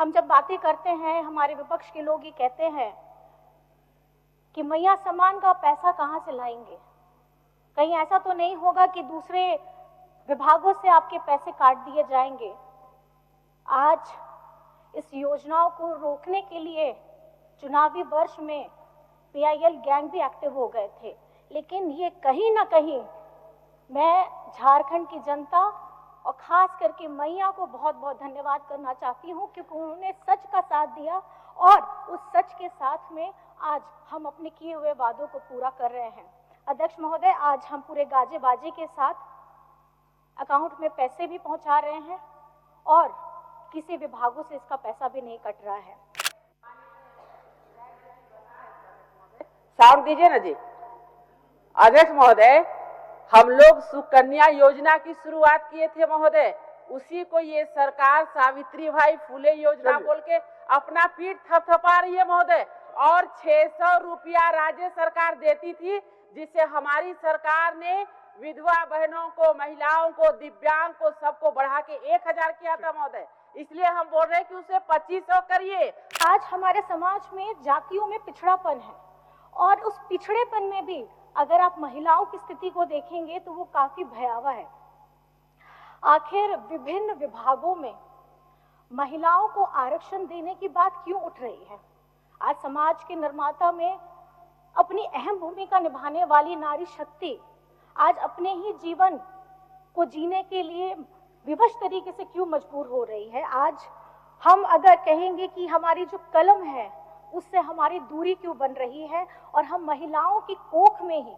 हम जब बातें करते हैं, हमारे विपक्ष के लोग ये कहते हैं कि मैया सम्मान का पैसा कहाँ से लाएंगे। कहीं ऐसा तो नहीं होगा कि दूसरे विभागों से आपके पैसे काट दिए जाएंगे। आज इस योजनाओं को रोकने के लिए चुनावी वर्ष में PIL गैंग भी एक्टिव हो गए थे, लेकिन ये कहीं ना कहीं मैं झारखंड की जनता और खास करके मैया को बहुत बहुत धन्यवाद करना चाहती हूँ, क्योंकि उन्होंने सच का साथ दिया और उस सच के साथ में आज हम अपने किए हुए वादों को पूरा कर रहे हैं। अध्यक्ष महोदय, आज हम पूरे गाजे बाजे के साथ अकाउंट में पैसे भी पहुंचा रहे हैं और किसी विभागों से इसका पैसा भी नहीं कट रहा है। साउंड दीजिए ना जी। अध्यक्ष महोदय, हम लोग सुकन्या योजना की शुरुआत किए थे महोदय, उसी को ये सरकार सावित्री भाई फुले योजना बोल के अपना पीठ थपथपा रही है महोदय। और 600 रुपया राज्य सरकार देती थी, जिसे हमारी सरकार ने विधवा बहनों को, महिलाओं को, दिव्यांग को, सबको बढ़ा के 1000 किया था महोदय। इसलिए हम बोल रहे हैं कि उसे 2500 करिए। आज हमारे समाज में जातियों में पिछड़ापन है और उस पिछड़ेपन में भी अगर आप महिलाओं की स्थिति को देखेंगे तो वो काफी भयावह है। आखिर विभिन्न विभागों में महिलाओं को आरक्षण देने की बात क्यों उठ रही है? आज समाज के निर्माता में अपनी अहम भूमिका निभाने वाली नारी शक्ति आज अपने ही जीवन को जीने के लिए विवश तरीके से क्यों मजबूर हो रही है? आज हम अगर कहेंगे कि हमारी जो कलम है उससे हमारी दूरी क्यों बन रही है और हम महिलाओं की कोख में ही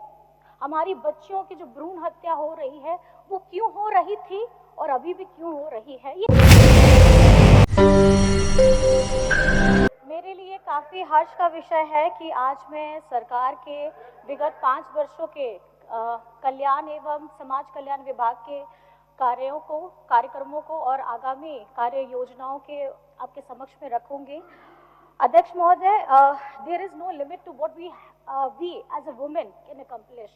हमारी बच्चियों की जो भ्रूण हत्या हो रही है वो क्यों हो रही थी और अभी भी क्यों हो रही है? ये मेरे लिए काफी हर्ष का विषय है कि आज मैं सरकार के विगत 5 वर्षों के कल्याण एवं समाज कल्याण विभाग के कार्यक्रमों को और आगामी कार्य योजनाओं के आपके समक्ष में रखूंगी। अध्यक्ष महोदय, there is no limit to what we as a women can accomplish.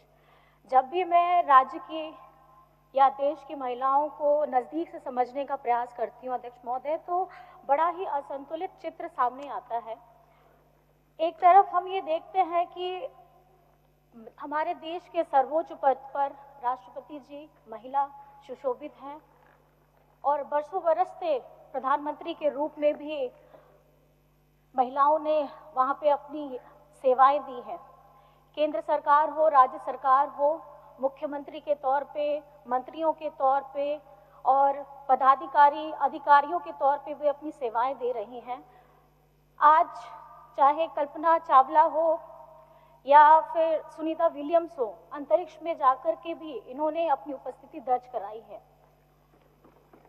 जब भी मैं राज्य की या देश की महिलाओं को नज़दीक से समझने का प्रयास करती हूँ अध्यक्ष महोदय, तो बड़ा ही असंतुलित चित्र सामने आता है। एक तरफ हम ये देखते हैं कि हमारे देश के सर्वोच्च पद पर राष्ट्रपति जी महिला सुशोभित हैं और बरसों बरस से प्रधानमंत्री के रूप में भी महिलाओं ने वहाँ पे अपनी सेवाएं दी हैं। केंद्र सरकार हो, राज्य सरकार हो, मुख्यमंत्री के तौर पे, मंत्रियों के तौर पे और अधिकारियों के तौर पे वे अपनी सेवाएं दे रही हैं। आज चाहे कल्पना चावला हो या फिर सुनीता विलियम्स हो, अंतरिक्ष में जाकर के भी इन्होंने अपनी उपस्थिति दर्ज कराई है।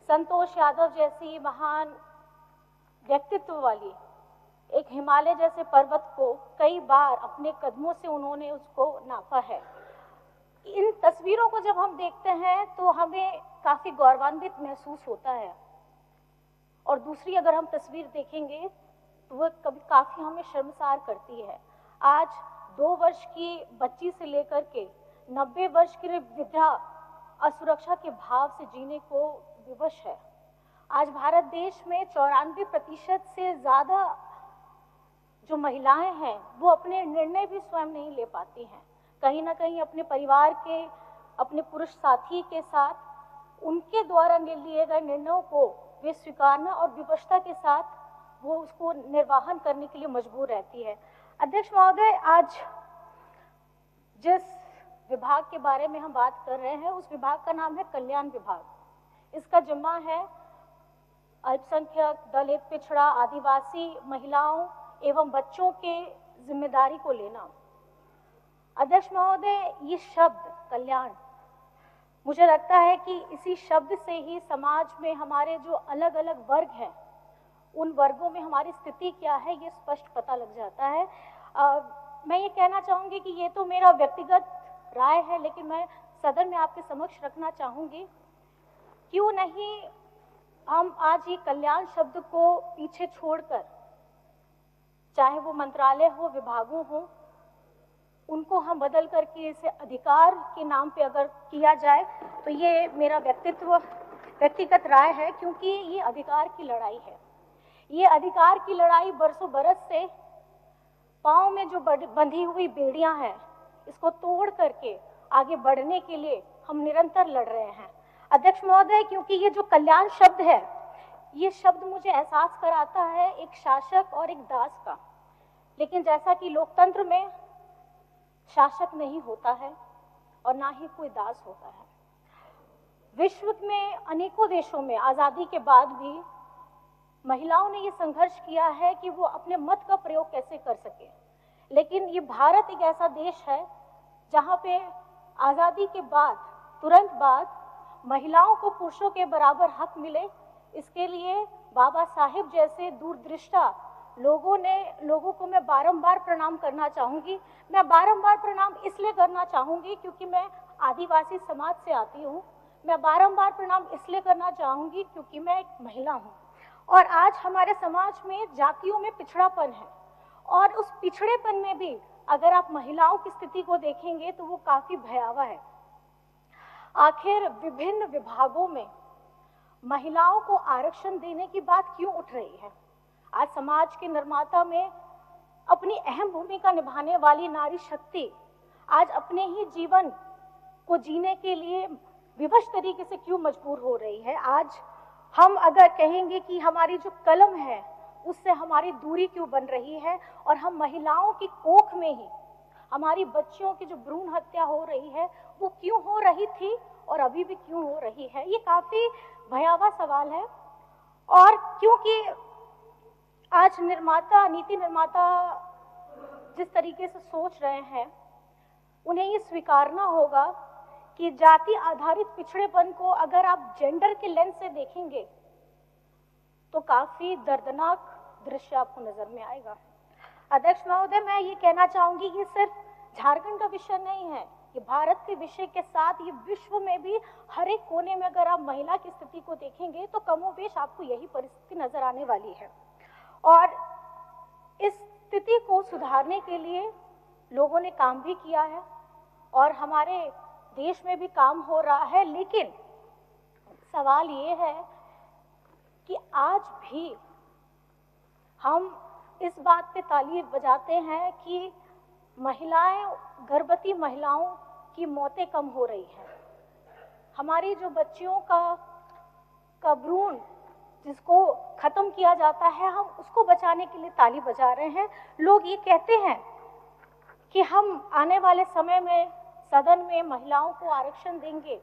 संतोष यादव जैसी महान व्यक्तित्व वाली एक हिमालय जैसे पर्वत को कई बार अपने कदमों से उन्होंने उसको नापा है। इन तस्वीरों को जब हम देखते हैं तो हमें काफी गौरवान्वित महसूस होता है और दूसरी अगर हम तस्वीर देखेंगे तो वह कभी काफी हमें शर्मसार करती है। आज 2 वर्ष की बच्ची से लेकर के 90 वर्ष की वृद्धा असुरक्षा के भाव से जीने को विवश है। आज भारत देश में 94% से ज्यादा जो महिलाएं हैं वो अपने निर्णय भी स्वयं नहीं ले पाती हैं। कहीं ना कहीं अपने परिवार के, अपने पुरुष साथी के साथ उनके द्वारा लिए गए निर्णयों को वे स्वीकारना और विवशता के साथ वो उसको निर्वाहन करने के लिए मजबूर रहती है। अध्यक्ष महोदय, आज जिस विभाग के बारे में हम बात कर रहे हैं उस विभाग का नाम है कल्याण विभाग। इसका जिम्मा है अल्पसंख्यक, दलित, पिछड़ा, आदिवासी महिलाओं एवं बच्चों के जिम्मेदारी को लेना। अध्यक्ष महोदय, ये शब्द कल्याण, मुझे लगता है कि इसी शब्द से ही समाज में हमारे जो अलग अलग वर्ग हैं उन वर्गों में हमारी स्थिति क्या है ये स्पष्ट पता लग जाता है। मैं ये कहना चाहूँगी कि ये तो मेरा व्यक्तिगत राय है, लेकिन मैं सदन में आपके समक्ष रखना चाहूँगी, क्यों नहीं हम आज ये कल्याण शब्द को पीछे छोड़कर, चाहे वो मंत्रालय हो, विभागों हो, उनको हम बदल करके इसे अधिकार के नाम पे अगर किया जाए तो ये मेरा व्यक्तिगत राय है, क्योंकि ये अधिकार की लड़ाई है। ये अधिकार की लड़ाई बरसों बरस से पांव में जो बंधी हुई बेड़ियां हैं, इसको तोड़ करके आगे बढ़ने के लिए हम निरंतर लड़ रहे हैं। अध्यक्ष महोदय, क्योंकि ये जो कल्याण शब्द है, ये शब्द मुझे एहसास कराता है एक शासक और एक दास का। लेकिन जैसा कि लोकतंत्र में शासक नहीं होता है और ना ही कोई दास होता है। विश्व में अनेकों देशों में आजादी के बाद भी महिलाओं ने ये संघर्ष किया है कि वो अपने मत का प्रयोग कैसे कर सके। लेकिन ये भारत एक ऐसा देश है जहाँ पे आजादी के बाद तुरंत बाद महिलाओं को पुरुषों के बराबर हक मिले, इसके लिए बाबा साहेब जैसे दूरदृष्टा लोगों को मैं बारंबार प्रणाम करना चाहूंगी। मैं बारंबार प्रणाम इसलिए करना चाहूंगी क्योंकि मैं आदिवासी समाज से आती हूँ। मैं बारंबार प्रणाम इसलिए करना चाहूंगी क्योंकि मैं एक महिला हूँ। और आज हमारे समाज में जातियों में पिछड़ापन है, और उस पिछड़ेपन में भी अगर आप महिलाओं की स्थिति को देखेंगे तो वो काफी भयावह है। आखिर विभिन्न विभागों में महिलाओं को आरक्षण देने की बात क्यों उठ रही है? आज समाज के निर्माता में अपनी अहम भूमिका निभाने वाली नारी शक्ति आज अपने ही जीवन को जीने के लिए विवश तरीके से क्यों मजबूर हो रही है? आज हम अगर कहेंगे कि हमारी जो कलम है उससे हमारी दूरी क्यों बन रही है, और हम महिलाओं की कोख में ही हमारी बच्चियों की जो भ्रूण हत्या हो रही है वो क्यों हो रही थी और अभी भी क्यों हो रही है? ये काफी भयावह सवाल है। और क्योंकि आज नीति निर्माता जिस तरीके से सोच रहे हैं, उन्हें ये स्वीकारना होगा कि जाति आधारित पिछड़ेपन को अगर आप जेंडर के लेंस से देखेंगे तो काफी दर्दनाक दृश्य आपको नजर में आएगा। अध्यक्ष महोदय, मैं ये कहना चाहूंगी, ये सिर्फ झारखंड का विषय नहीं है, ये भारत के विषय के साथ ये विश्व में भी हर एक कोने में अगर आप महिला की स्थिति को देखेंगे तो कमोबेश आपको यही परिस्थिति नजर आने वाली है। और इस स्थिति को सुधारने के लिए लोगों ने काम भी किया है और हमारे देश में भी काम हो रहा है। लेकिन सवाल ये है कि आज भी हम इस बात पे ताली बजाते हैं कि गर्भवती महिलाओं की मौतें कम हो रही हैं। हमारी जो बच्चियों का भ्रूण जिसको खत्म किया जाता है, हम उसको बचाने के लिए ताली बजा रहे हैं। लोग ये कहते हैं कि हम आने वाले समय में सदन में महिलाओं को आरक्षण देंगे।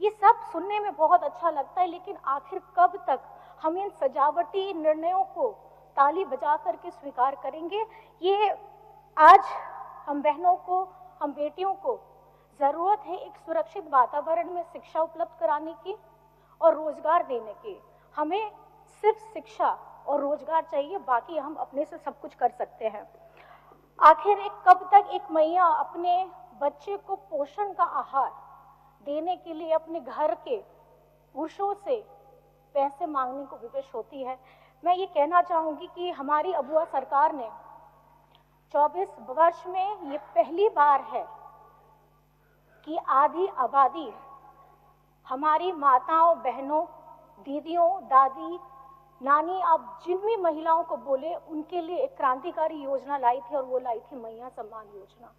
ये सब सुनने में बहुत अच्छा लगता है, लेकिन आखिर कब तक हम इन सजावटी निर्णयों को ताली बजा करके स्वीकार करेंगे? ये आज हम बहनों को, हम बेटियों को जरूरत है एक सुरक्षित वातावरण में शिक्षा उपलब्ध कराने की और रोजगार देने की। हमें सिर्फ शिक्षा और रोजगार चाहिए, बाकी हम अपने से सब कुछ कर सकते हैं। आखिर कब तक एक मैया अपने बच्चे को पोषण का आहार देने के लिए अपने घर के पुरुषों से पैसे मांगने को विवश होती है? मैं ये कहना चाहूंगी कि हमारी अबुआ सरकार ने 24 वर्ष में ये पहली बार है कि आधी आबादी हमारी माताओं, बहनों, दीदियों, दादी, नानी, आप जिन भी महिलाओं को बोले, उनके लिए एक क्रांतिकारी योजना लाई थी और वो लाई थी मैया सम्मान योजना।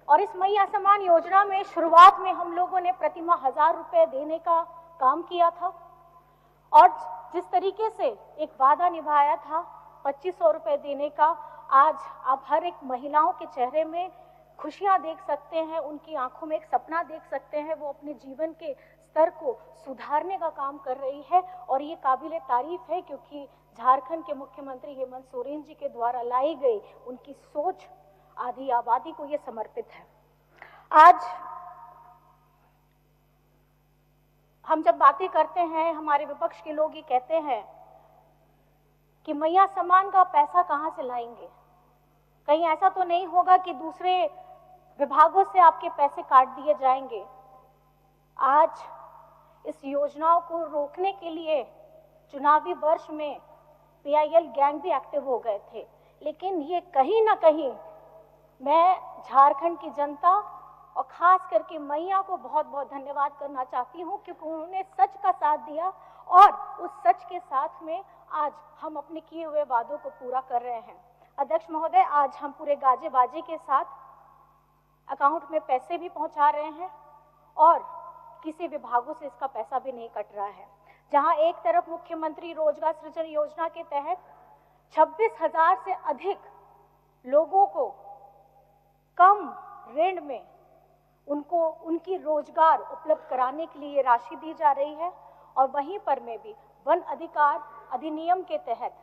और इस मैया सम्मान योजना में शुरुआत में हम लोगों ने प्रतिमाह 1000 रुपए देने का काम किया था, और जिस तरीके से एक वादा निभाया था 2500 रुपए देने का, आज आप हर एक महिलाओं के चेहरे में खुशियां देख सकते हैं, उनकी आंखों में एक सपना देख सकते हैं। वो अपने जीवन के स्तर को सुधारने का काम कर रही है और ये काबिले तारीफ है, क्योंकि झारखंड के मुख्यमंत्री हेमंत सोरेन जी के द्वारा लाई गई उनकी सोच आधी आबादी को ये समर्पित है। आज हम जब बातें करते हैं, हमारे विपक्ष के लोग ये कहते हैं कि मैया सम्मान का पैसा कहां से लाएंगे? कहीं ऐसा तो नहीं होगा कि दूसरे विभागों से आपके पैसे काट दिए जाएंगे? आज इस योजनाओं को रोकने के लिए चुनावी वर्ष में PIL गैंग भी एक्टिव हो गए थे, लेकिन ये कहीं ना कहीं मैं झारखंड की जनता और खास करके मैया को बहुत बहुत धन्यवाद करना चाहती हूँ, क्योंकि उन्होंने सच का साथ दिया और उस सच के साथ में आज हम अपने किए हुए वादों को पूरा कर रहे हैं। अध्यक्ष महोदय, आज हम पूरे गाजे बाजे के साथ अकाउंट में पैसे भी पहुंचा रहे हैं और किसी विभागों से इसका पैसा भी नहीं कट रहा है। जहां एक तरफ मुख्यमंत्री रोजगार सृजन योजना के तहत 26,000 से अधिक लोगों को कम ऋण में उनको उनकी रोजगार उपलब्ध कराने के लिए राशि दी जा रही है, और वहीं पर में भी वन अधिकार अधिनियम के तहत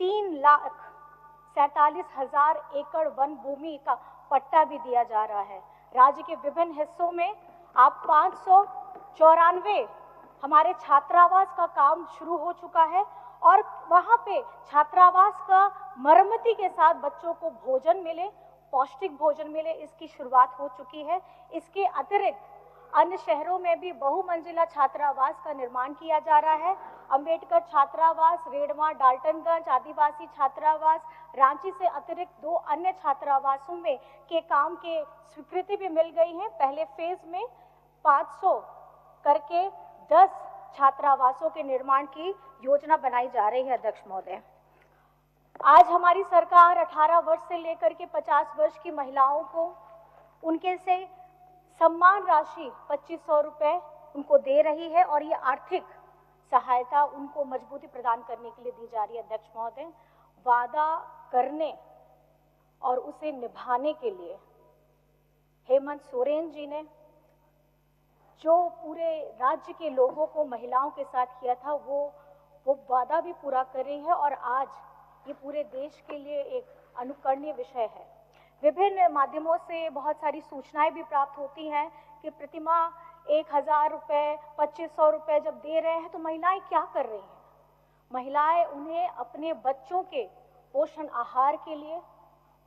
3,47,000 एकड़ वन भूमि का पट्टा भी दिया जा रहा है। राज्य के विभिन्न हिस्सों में आप 594 हमारे छात्रावास का काम शुरू हो चुका है और वहां पे छात्रावास का मरम्मती के साथ बच्चों को भोजन मिले, पौष्टिक भोजन मिले, इसकी शुरुआत हो चुकी है। इसके अतिरिक्त अन्य शहरों में भी बहुमंजिला छात्रावास का निर्माण किया जा रहा है। अंबेडकर छात्रावास, रेडमा, डाल्टनगंज आदिवासी छात्रावास, रांची से अतिरिक्त 2 अन्य छात्रावासों में के काम के स्वीकृति भी मिल गई है। पहले फेज में 500 करके 10 छात्रावासों के निर्माण की योजना बनाई जा रही है। अध्यक्ष महोदय, आज हमारी सरकार 18 वर्ष से लेकर के 50 वर्ष की महिलाओं को उनके से सम्मान राशि 2500 रुपए उनको दे रही है और ये आर्थिक सहायता उनको मजबूती प्रदान करने के लिए दी जा रही है। अध्यक्ष महोदय, वादा करने और उसे निभाने के लिए हेमंत सोरेन जी ने जो पूरे राज्य के लोगों को महिलाओं के साथ किया था वो वादा भी पूरा कर रही है और आज ये पूरे देश के लिए एक अनुकरणीय विषय है। विभिन्न माध्यमों से बहुत सारी सूचनाएं भी प्राप्त होती हैं कि प्रतिमाह 1,000 रुपए, 2500 रुपए जब दे रहे हैं तो महिलाएं क्या कर रही हैं? महिलाएं उन्हें अपने बच्चों के पोषण आहार के लिए,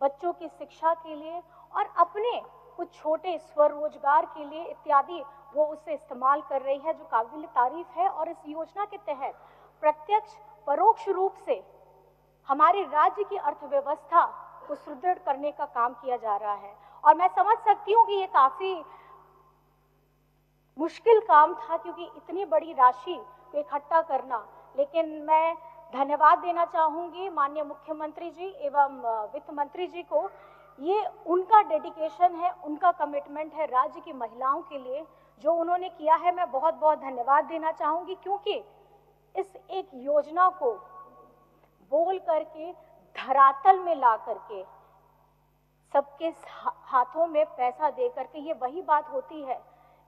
बच्चों की शिक्षा के लिए और अपने कुछ छोटे स्वरोजगार के लिए इत्यादि वो उससे इस्तेमाल कर रही है, जो काबिल तारीफ है। और इस योजना के तहत प्रत्यक्ष परोक्ष रूप से हमारे राज्य की अर्थव्यवस्था को सुदृढ़ करने का काम किया जा रहा है। और मैं समझ सकती हूँ कि ये काफी मुश्किल काम था, क्योंकि इतनी बड़ी राशि को इकट्ठा करना, लेकिन मैं धन्यवाद देना चाहूंगी माननीय मुख्यमंत्री जी एवं वित्त मंत्री जी को। ये उनका डेडिकेशन है, उनका कमिटमेंट है राज्य की महिलाओं के लिए, जो उन्होंने किया है। मैं बहुत बहुत धन्यवाद देना चाहूंगी, क्योंकि इस एक योजना को बोल करके धरातल में ला करके सबके हाथों में पैसा दे करके, ये वही बात होती है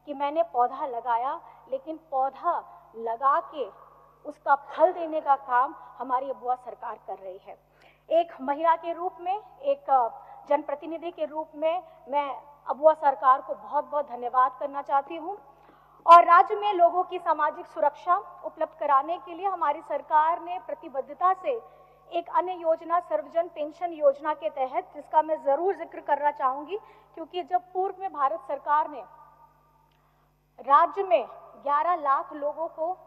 कि मैंने पौधा लगाया, लेकिन पौधा लगा के उसका फल देने का काम हमारी अबुआ सरकार कर रही है। एक महिला के रूप में, एक जनप्रतिनिधि के रूप में मैं अबुआ सरकार को बहुत बहुत धन्यवाद करना चाहती हूँ। और राज्य में लोगों की सामाजिक सुरक्षा उपलब्ध कराने के लिए हमारी सरकार ने प्रतिबद्धता से एक अन्य योजना सर्वजन पेंशन योजना के तहत, जिसका मैं जरूर जिक्र करना चाहूंगी, क्योंकि जब पूर्व में भारत सरकार ने राज्य में 11 लाख लोगों को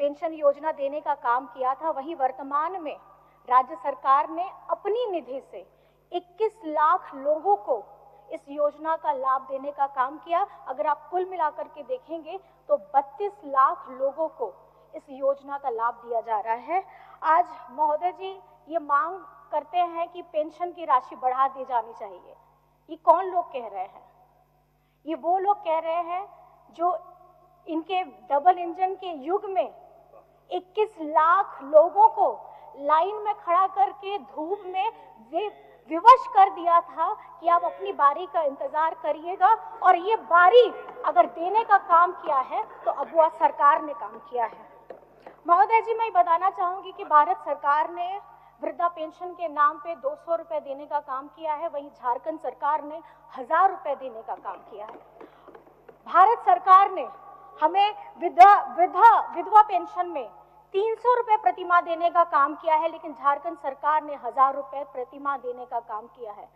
पेंशन योजना देने का काम किया था, वहीं वर्तमान में राज्य सरकार ने अपनी निधि से 21 लाख लोगों को इस योजना का लाभ देने का काम किया। अगर आप कुल मिलाकर के देखेंगे तो 32 लाख लोगों को इस योजना का लाभ दिया जा रहा है। आज महोदय जी ये मांग करते हैं कि पेंशन की राशि बढ़ा दी जानी चाहिए। ये कौन लोग कह रहे हैं? ये वो लोग कह रहे हैं जो इनके डबल इंजन के युग में 21 लाख लोगों को लाइन में खड़ा करके धूप में विवश कर दिया था कि आप अपनी बारी का इंतजार करिएगा, और ये बारी अगर देने का काम किया है तो अबुआ सरकार ने काम किया है। महोदय जी, मैं बताना चाहूंगी कि भारत सरकार ने वृद्धा पेंशन के नाम पे 200 रुपए देने का काम किया है, वहीं झारखंड सरकार ने 1000 रुपए देने का काम किया है। भारत सरकार ने हमें विधवा पेंशन में 300 रुपए प्रतिमाह देने का काम किया है, लेकिन झारखंड सरकार ने 1000 रुपए प्रतिमाह देने का काम किया है।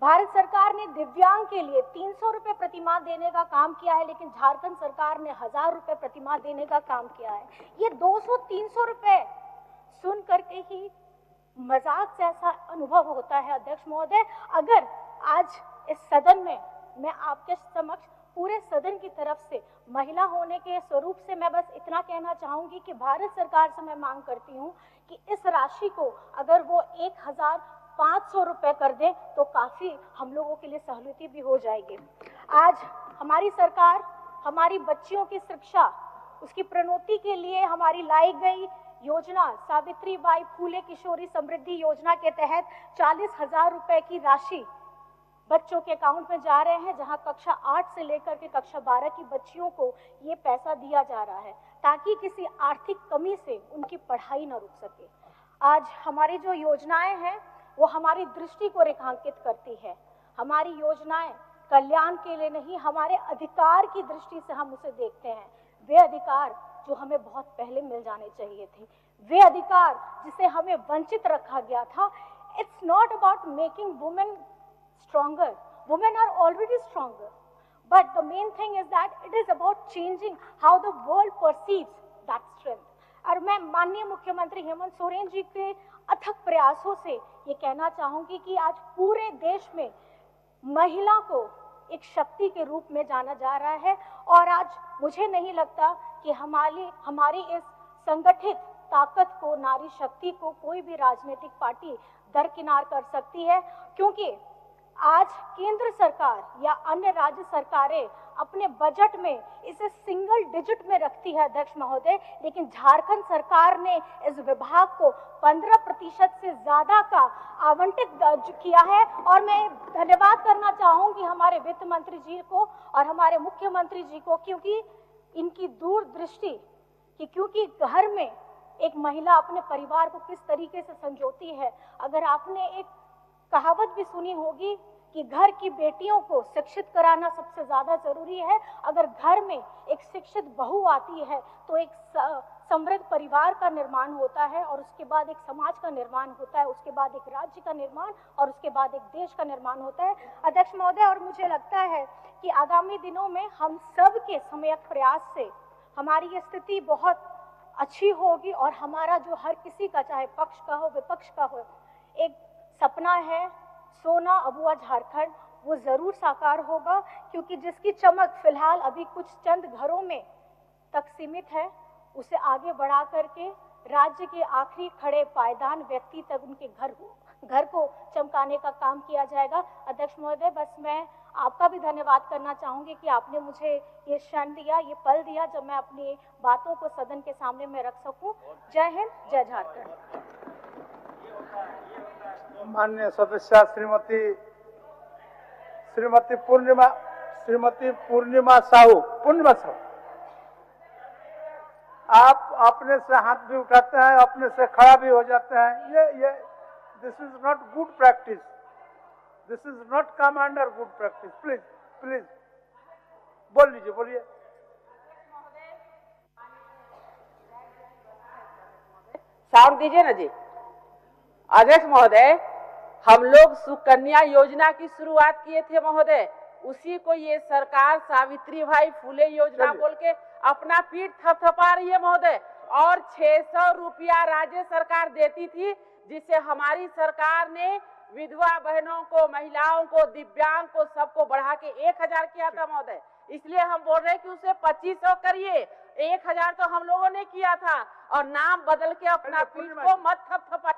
भारत सरकार ने दिव्यांग के लिए 300 रुपए प्रतिमाह देने का काम किया है, लेकिन झारखंड सरकार ने 1000 रुपए प्रतिमाह देने का काम किया है। ये 200-300 रुपए सुन करके ही मजाक जैसा अनुभव होता है। अध्यक्ष महोदय, अगर आज इस सदन में मैं आपके समक्ष पूरे सदन की तरफ से महिला होने के स्वरूप से मैं बस इतना कहना चाहूंगी कि भारत सरकार से मैं मांग करती हूं कि इस राशि को अगर वो 1500 रुपए कर दें तो काफी हम लोगों के लिए सहूलियत भी हो जाएगी। आज हमारी सरकार हमारी बच्चियों की शिक्षा उसकी प्रोन्नति के लिए हमारी लाई गई योजना सावित्रीबाई फूले किशोरी समृद्धि योजना के तहत 40,000 रुपए की राशि बच्चों के अकाउंट में जा रहे हैं, जहां कक्षा 8 से लेकर के कक्षा 12 की बच्चियों को ये पैसा दिया जा रहा है ताकि किसी आर्थिक कमी से उनकी पढ़ाई न रुक सके। आज हमारी जो योजनाएं हैं वो हमारी दृष्टि को रेखांकित करती है। हमारी योजनाएं कल्याण के लिए नहीं, हमारे अधिकार की दृष्टि से हम उसे देखते हैं। वे अधिकार जो हमें बहुत पहले मिल जाने चाहिए थे, वे अधिकार जिसे हमें वंचित रखा गया था। It's not about making women stronger. Women are already stronger. But the main thing is that it is about changing how the world perceives that strength. और मैं माननीय मुख्यमंत्री हेमंत सोरेन जी के अथक प्रयासों से ये कहना चाहूंगी कि आज पूरे देश में महिला को एक शक्ति के रूप में जाना जा रहा है और आज मुझे नहीं लगता कि हमारी इस संगठित ताकत को, नारी शक्ति को कोई भी राजनीतिक पार्टी दरकिनार कर सकती है, क्योंकि आज केंद्र सरकार या अन्य राज्य सरकारें अपने बजट में इसे सिंगल डिजिट में रखती है अध्यक्ष महोदय, लेकिन झारखंड सरकार ने इस विभाग को 15% से ज्यादा का आवंटित किया है। और मैं धन्यवाद करना चाहूंगी हमारे वित्त मंत्री जी को और हमारे मुख्यमंत्री जी को, क्योंकि इनकी दूरदृष्टि कि क्योंकि घर में एक महिला अपने परिवार को किस तरीके से संजोती है। अगर आपने एक कहावत भी सुनी होगी कि घर की बेटियों को शिक्षित कराना सबसे ज्यादा जरूरी है। अगर घर में एक शिक्षित बहू आती है तो एक समृद्ध परिवार का निर्माण होता है और उसके बाद एक समाज का निर्माण होता है, उसके बाद एक राज्य का निर्माण और उसके बाद एक देश का निर्माण होता है अध्यक्ष महोदय। और मुझे लगता है कि आगामी दिनों में हम सब के सम्यक प्रयास से हमारी ये स्थिति बहुत अच्छी होगी और हमारा जो हर किसी का, चाहे पक्ष का हो विपक्ष का हो, एक सपना है सोना अबुआ झारखंड, वो जरूर साकार होगा। क्योंकि जिसकी चमक फिलहाल अभी कुछ चंद घरों में तक सीमित है, उसे आगे बढ़ा करके राज्य के आखिरी खड़े पायदान व्यक्ति तक उनके घर को चमकाने का काम किया जाएगा। अध्यक्ष महोदय, बस मैं आपका भी धन्यवाद करना चाहूंगी कि आपने मुझे ये क्षण दिया, ये पल दिया जब मैं अपनी बातों को सदन के सामने में रख सकूं। जय हिंद, जय झारखंड। माननीय सदस्य श्रीमती पूर्णिमा साहू, आप अपने से हाथ भी उठाते हैं, अपने से खड़ा भी हो जाते हैं। ये this is not good practice, this is not come under good practice. Please please बोल लीजिए, बोलिए। साउंड दीजिए ना जी। अध्यक्ष महोदय, हम लोग सुकन्या योजना की शुरुआत किए थे महोदय, उसी को ये सरकार सावित्रीबाई फूले योजना बोल के अपना पीठ थपथपा रही है महोदय। और 600 रुपया राज्य सरकार देती थी, जिसे हमारी सरकार ने विधवा बहनों को, महिलाओं को, दिव्यांग को, सबको बढ़ा के 1000 किया था महोदय। इसलिए हम बोल रहे हैं कि उसे 2500 करिए। 1000 तो हम लोगों ने किया था और नाम बदल के अपना पीठ को मत थपथपा।